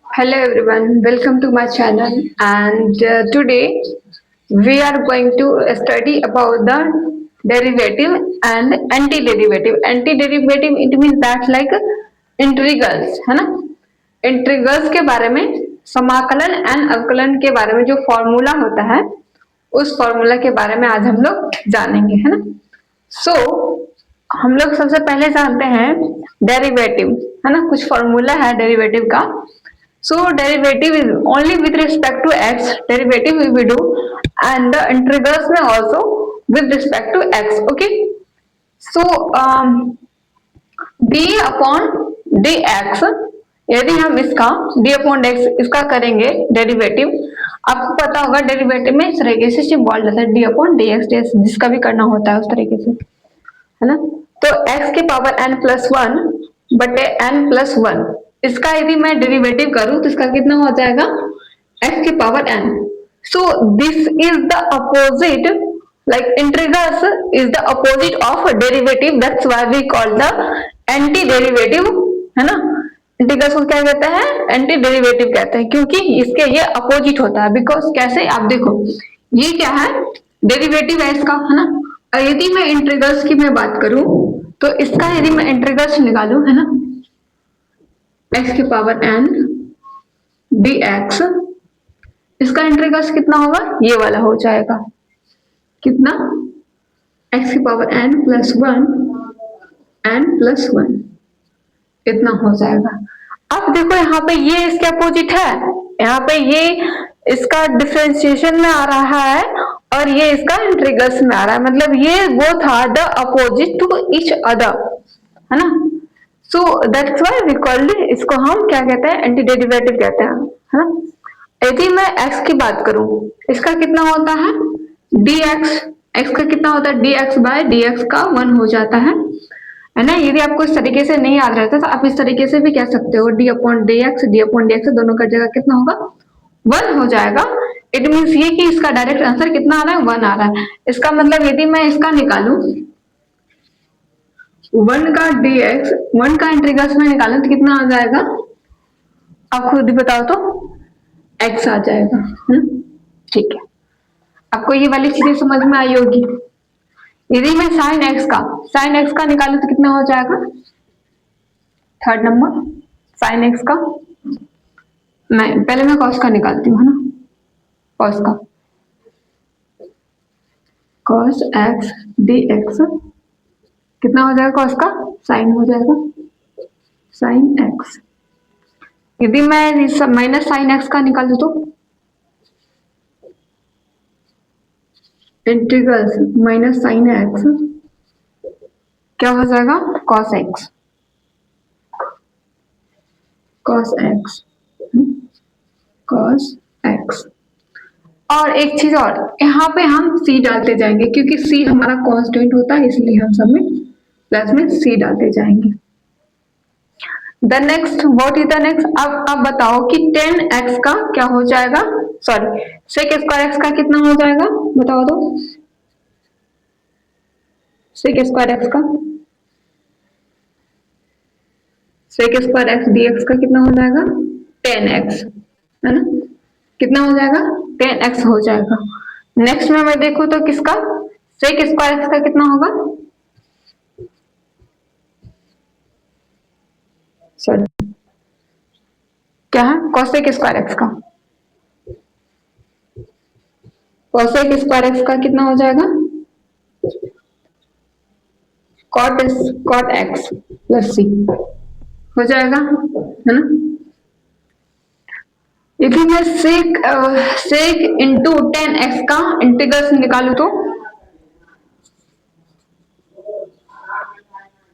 Hello everyone, welcome to my channel and today we are going to study about the derivative and antiderivative. Antiderivative it means that like integrals है ना। Integrals के बारे में समाकलन and अवकलन के बारे में जो फॉर्मूला होता है उस फॉर्मूला के बारे में आज हम लोग जानेंगे है ना। सो हम लोग सबसे पहले जानते हैं डेरिवेटिव है ना। कुछ फॉर्मूला है डेरिवेटिव का। So derivative is only with respect to x. Derivative we do, and the integrals may also with respect to x. Okay. So d upon dx यदि हम इसका d upon dx इसका करेंगे डेरिवेटिव, आपको पता होगा डेरिवेटिव में इस तरीके से सिंबल रहता है d upon dx, जिसका भी करना होता है उस तरीके से है ना। तो x की पावर n प्लस वन बटे n प्लस वन, इसका यदि मैं डेरिवेटिव करूं तो इसका कितना हो जाएगा x की power n। So this is the opposite, like integrals is the opposite of derivative, that's why we call the anti derivative है ना। इंटीग्रल्स को क्या कहते हैं, एंटी डेरिवेटिव कहते हैं, क्योंकि इसके ये अपोजिट होता है। बिकॉज कैसे, आप देखो ये क्या है, डेरिवेटिव है इसका है ना। यदि मैं इंटीग्रल्स की मैं बात करूं तो इसका यदि मैं इंटीग्रल्स निकालूं है ना, x की पावर n dx, इसका इंटीग्रल्स कितना होगा, ये वाला हो जाएगा कितना, x की power n plus one n plus one, इतना हो जाएगा। अब देखो यहाँ पे ये इसके अपोजिट है, यहाँ पे ये इसका डिफरेंशिएशन में आ रहा है और ये इसका इंटीग्रल्स में आ रहा है, मतलब ये वो था the opposite to each other है ना। So that's why we called, इसको हम क्या कहते हैं, एंटी डेरिवेटिव कहते हैं है ना। यदि मैं x की बात करूं, इसका कितना होता है dx, x का कितना होता है dx बाय dx का वन हो जाता है ना। यदि आपको इस तरीके से नहीं याद रहता तो आप इस तरीके से भी कह सकते हो d अपॉन dx दोनों का जगह कितना होगा वन हो जाएगा। इट मीन्स ये कि इसका डायरेक्ट आंसर कितना आ रहा है, वन आ रहा है। इसका मतलब यदि मैं इसका निकालूं वन का dx, वन का इंटीग्रल्स में निकालूं तो कितना आ जाएगा, आप खुद ही बताओ तो x आ जाएगा। ठीक है, आपको ये वाली चीजें समझ में आई होगी। यदि मैं साइन एक्स का निकालूं तो कितना हो जाएगा, थर्ड नंबर साइन एक्स का, मैं कॉस का निकालती हूँ है ना। कॉस का कॉस एक्स डी एक्स कितना हो जाएगा, कॉस का साइन हो जाएगा साइन एक्स। यदि मैं माइनस साइन एक्स का निकालूं तो इंटीग्रल्स माइनस साइन एक्स क्या हो जाएगा, cos x, cos x cos x. और एक चीज और, यहाँ पे हम c डालते जाएंगे क्योंकि c हमारा कांस्टेंट होता है, इसलिए हम सब में प्लस में c डालते जाएंगे। The next, what is the next, अब बताओ कि 10x का क्या हो जाएगा, सॉरी सेक स्क्वायर x का कितना हो जाएगा, बताओ तो सेक स्क्वायर x का, सेक स्क्वायर x dx का कितना हो जाएगा 10x है ना, कितना हो जाएगा 10x हो जाएगा। नेक्स्ट में मैं देखूं तो किसका, सेक स्क्वायर x का कितना होगा, सॉरी क्या है, कोसेक स्क्वायर x का, कोसेक स्क्वायर x का कितना हो जाएगा, कॉट x प्लस c हो जाएगा है ना। यदि मैं सेक इंटू 10x का इंटीग्रल्स निकालू तो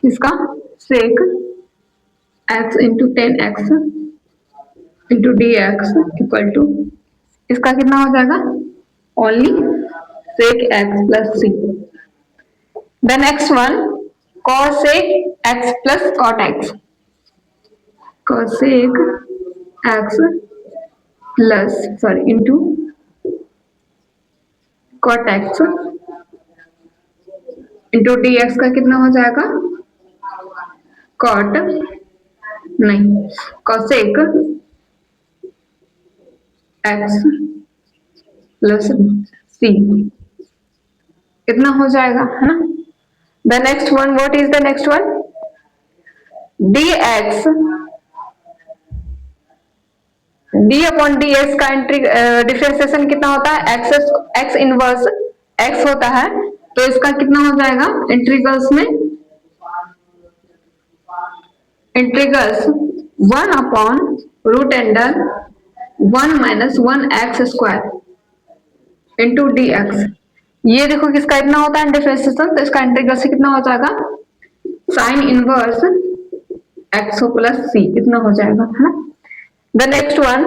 इसका sec x into 10x into D x equal to, इसका कितना हो जाएगा only sec x plus c। The next one cosec x plus cot x, cosec x plus sorry into cot x into D X का कितना हो जाएगा, cot नहीं cosec x plus सी कितना हो जाएगा, है ना। The next one, what is the next one, D x, D upon D X का डिफरेंशिएशन कितना होता है, एक्स इनवर्स एक्स होता है, तो इसका कितना हो जाएगा इंटीग्रल्स में, integrals 1 upon root under 1 minus 1 X square into D X. ये देखो किसका इतना होता है डिफरेंशिएशन, तो इसका इंटीग्रल से कितना हो जाएगा sine inverse x plus c इतना हो जाएगा, है ना। द नेक्स्ट वन,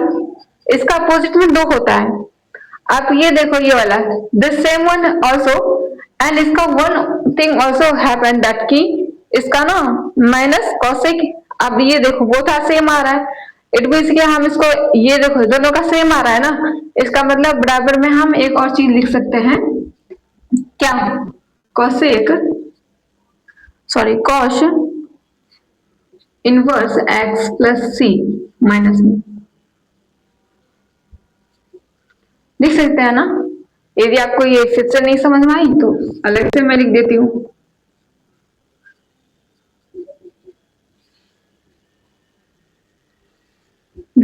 इसका अपोजिट में 2 होता है, आप ये देखो ये वाला the same one also, and इसका one thing also happen that की इसका ना माइनस कॉसेक, अब ये देखो वो था सेम आ रहा है, इट मीन्स कि हम इसको ये देखो दोनों का सेम आ रहा है ना, इसका मतलब बराबर में हम एक और चीज लिख सकते हैं, क्या, cosec, sorry cos inverse x plus c minus में लिख सकते हैं ना। यदि आपको ये फिर से नहीं समझ में आई तो अलग से मैं लिख देती हूँ।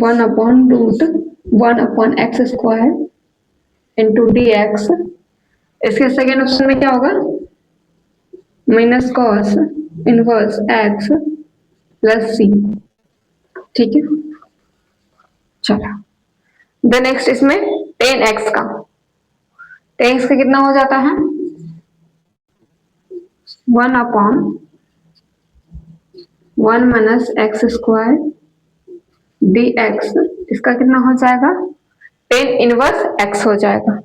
One upon root 1 upon x square into D x, इसके सेकेंड ऑप्शन में क्या होगा minus cos inverse x plus c, ठीक है। चलो द नेक्स्ट इसमें tan x का, tan x का कितना हो जाता है 1 upon 1 minus x square D x, इसका कितना हो जाएगा tan इनवर्स x हो जाएगा,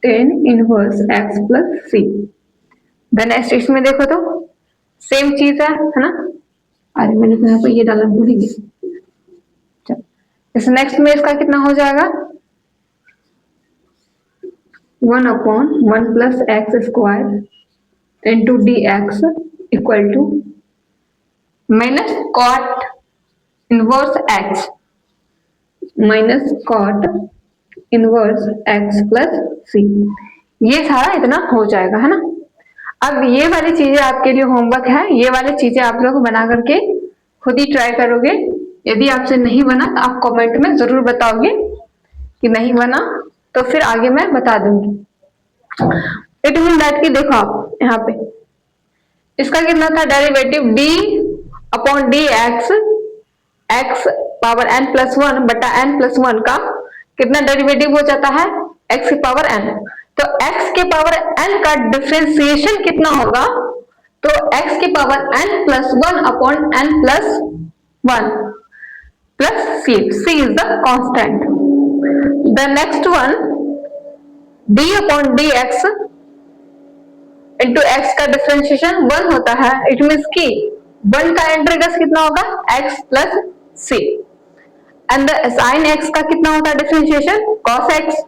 tan inverse x plus C. The next इसमें देखो तो सेम चीज है ना, अरे मैंने तो यहाँ पर ये डाला भूल गई। इस नेक्स्ट में इसका कितना हो जाएगा 1 upon 1 plus x square into D x equal to minus cot inverse x, minus cot inverse x plus c, ये सारा इतना हो जाएगा, है ना। अब ये वाली चीजें आपके लिए होमवर्क है, ये वाली चीजें आप लोग बना करके खुद ही ट्राई करोगे, यदि आपसे नहीं बना तो आप कमेंट में जरूर बताओगे कि नहीं बना, तो फिर आगे मैं बता दूंगी। इट मीन दैट कि देखो आप यहाँ पे इसका कितना था derivative d upon D x, x power n plus 1 बटा n प्लस 1 का कितना डेरिवेटिव हो जाता है x की पावर n, तो x के पावर n का डिफरेंशिएशन कितना होगा, तो x की power n plus 1 upon n plus 1 plus c is the constant. The next one d upon dx into x का डिफरेंशिएशन 1 होता है, इट मीन्स कि 1 का इंटीग्रल कितना होगा x plus c, and sine x का कितना होता है डिफरेंशिएशन cos x,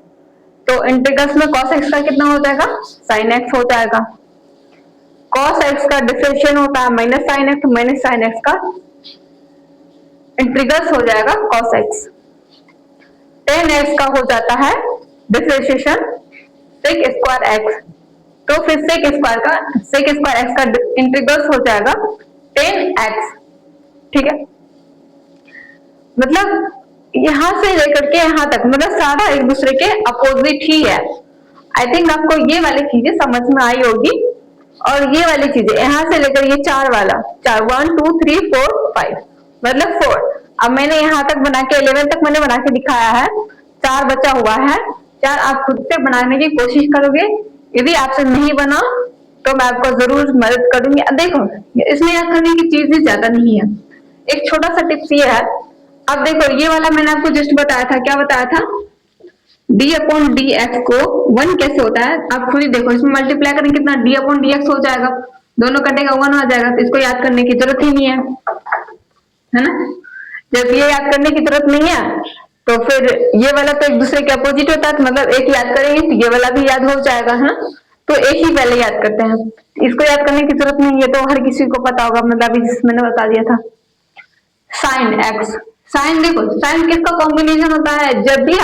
तो इंटीग्रल्स में cos x का कितना हो जाएगा sin x हो जाएगा, cos x का डिफरेंशिएशन होता है माइनस साइन x का इंटीग्रल्स हो जाएगा cos x, tan x का हो जाता है डिफरेंशिएशन sec स्क्वायर x, तो फिर sec स्क्वायर x का इंटीग्रल्स हो जाएगा tan x, ठीक है। मतलब यहां से लेकर के यहां तक मतलब सारा एक दूसरे के अपोजिट ही है। आई थिंक आपको ये वाली चीजें समझ में आई होगी, और ये वाली चीजें यहाँ से लेकर ये 4 वाला 1 2 3 4 5 मतलब 4, अब मैंने यहाँ तक बना के 11 तक मैंने बना के दिखाया है, 4 बचा हुआ है, 4 आप खुद से बनाने की कोशिश करोगे, यदि आपसे नहीं बना तो मैं आपको जरूर मदद करूंगी। देखो इसमें याद करने की चीज भी ज्यादा नहीं है, एक छोटा सा टिप्स ये है, अब देखो ये वाला मैंने आपको जस्ट बताया था, क्या बताया था d अपॉन डी एक्स को 1 कैसे होता है, आप खुद ही देखो, इसमें मल्टीप्लाई करेंगे कितना d अपॉन डी एक्स हो जाएगा, दोनों कटेगा 1 हो जाएगा, तो इसको याद करने की जरूरत ही नहीं है ना। जब ये याद करने की जरूरत नहीं है तो फिर ये वाला तो एक दूसरे के अपोजिट होता है, तो मतलब एक याद करेंगे तो ये वाला भी याद हो जाएगा, है ना। तो एक ही पहले याद करते हैं, इसको याद करने की जरूरत नहीं है, तो हर किसी को पता होगा, मतलब जिस मैंने बता दिया था साइन एक्स, साइन देखो, साइन किसका कॉम्बिनेशन होता है, जब भी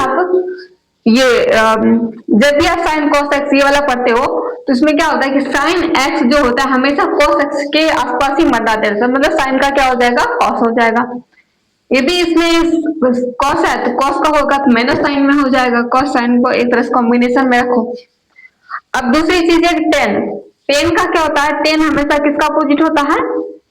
आप साइन कॉस एक्स ये वाला पढ़ते हो तो इसमें क्या होता है कि साइन एक्स जो होता है हमेशा कॉस एक्स के आसपास ही मंडराते रहता है, मतलब साइन का क्या हो जाएगा, कॉस हो जाएगा। यदि इसमें कॉस है तो कॉस का होगा तो माइनस साइन में हो जाएगा, कॉस साइन को एक तरह से कॉम्बिनेशन में रखो। अब दूसरी चीज है टेन, टेन का क्या होता है, टेन हमेशा किसका अपोजिट होता है,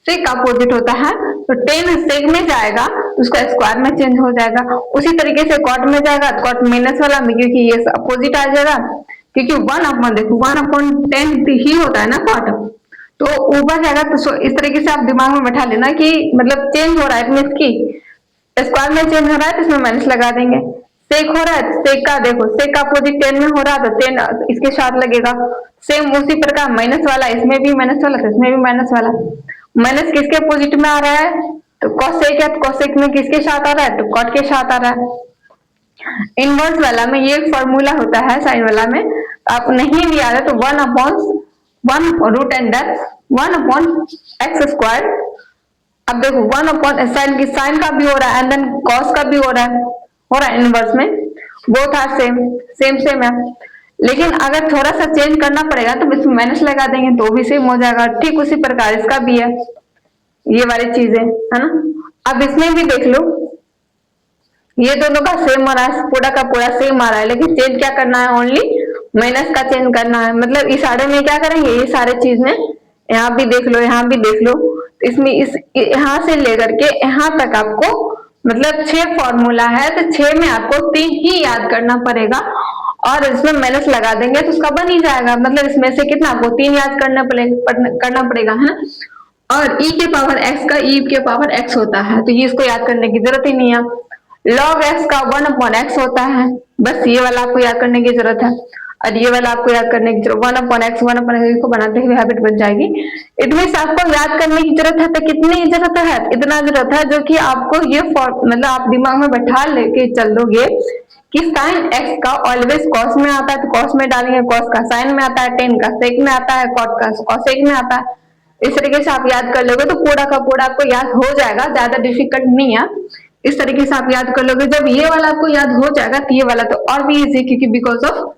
सेक का अपोजिट होता है, तो टेन सेक में जाएगा तो उसका स्क्वायर में चेंज हो जाएगा। उसी तरीके से कॉट में जाएगा तो कॉट माइनस वाला में, क्योंकि ये अपोजिट आ जाएगा, क्योंकि वन अपॉन देखो 1/10 ही होता है ना कॉट, तो ऊपर जाएगा। तो इस तरीके से आप दिमाग में बैठा लेना कि मतलब चेंज हो रहा है, इसकी स्क्वायर में चेंज हो रहा है तो इसमें माइनस लगा देंगे। सेक हो रहा है, सेक का देखो, सेक का अपोजिट 10 में हो रहा है तो 10 इसके साथ लगेगा। सेम उसी प्रकार माइनस वाला, इसमें भी माइनस वाला तो इसमें भी माइनस वाला। माइनस किसके अपोजिट में आ रहा है, तो कॉसेक है, तो कॉसेक में किसके साथ आ रहा है, तो कॉट के साथ आ रहा है। इनवर्स वाला में ये फॉर्मूला होता है, साइन वाला में आप नहीं भी आ रहा तो 1/√x अब देखो 1/साइन की, साइन का भी हो रहा है एंड देन कॉस का भी हो रहा है इनवर्स में, बोथ आर सेम है। लेकिन अगर थोड़ा सा चेंज करना पड़ेगा तो इसमें माइनस लगा देंगे तो भी सेम हो जाएगा। ठीक उसी प्रकार इसका भी है, ये वाली चीजें है ना। अब इसमें भी देख लो, ये दोनों का सेम आ रहा है, पूरा का पूरा सेम आ रहा है, लेकिन चेंज क्या करना है, ओनली माइनस का चेंज करना है। मतलब इस सारे में क्या करेंगे, ये सारे चीज में यहाँ भी देख लो, यहाँ भी देख लो, इसमें इस यहाँ से लेकर के यहाँ तक आपको मतलब 6 फॉर्मूला है, तो 6 में आपको 3 ही याद करना पड़ेगा और इसमें माइनस लगा देंगे तो उसका बन ही जाएगा। मतलब इसमें से कितना आपको 3 याद करना पड़ेगा है ना। और e के पावर x का e के पावर x होता है, तो ये इसको याद करने की जरूरत ही नहीं है। log x का 1/x होता है, बस ये वाला आपको याद करने की जरूरत है। और ये वाला आपको याद करने की जरूरत, 1/x को बनाते हुए हैबिट बन जाएगी। इतने से आपको याद करने की जरूरत है, तो कितनी जरूरत है, इतना जरूरत है जो कि आपको ये मतलब आप दिमाग में बैठा लेके चल दोगे कि साइन x का ऑलवेज कॉस में आता है तो कॉस में डालेंगे, कॉस का साइन में आता है, टेन का सेक में आता है, कॉट का कॉसेक में आता है। इस तरीके से आप याद कर लोगे तो पूरा का पूरा आपको याद हो जाएगा, ज्यादा डिफिकल्ट नहीं है। इस तरीके से आप याद कर लोगे, जब ये वाला आपको याद हो जाएगा तो ये वाला तो और भी इजी, क्योंकि बिकॉज ऑफ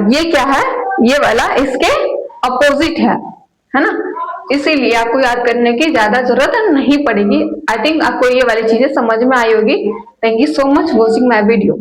ये क्या है, ये वाला इसके अपोजिट है ना, इसीलिए आपको याद करने की ज्यादा जरूरत नहीं पड़ेगी। आई थिंक आपको ये वाली चीजें समझ में आई होगी। Thank you so much watching my video.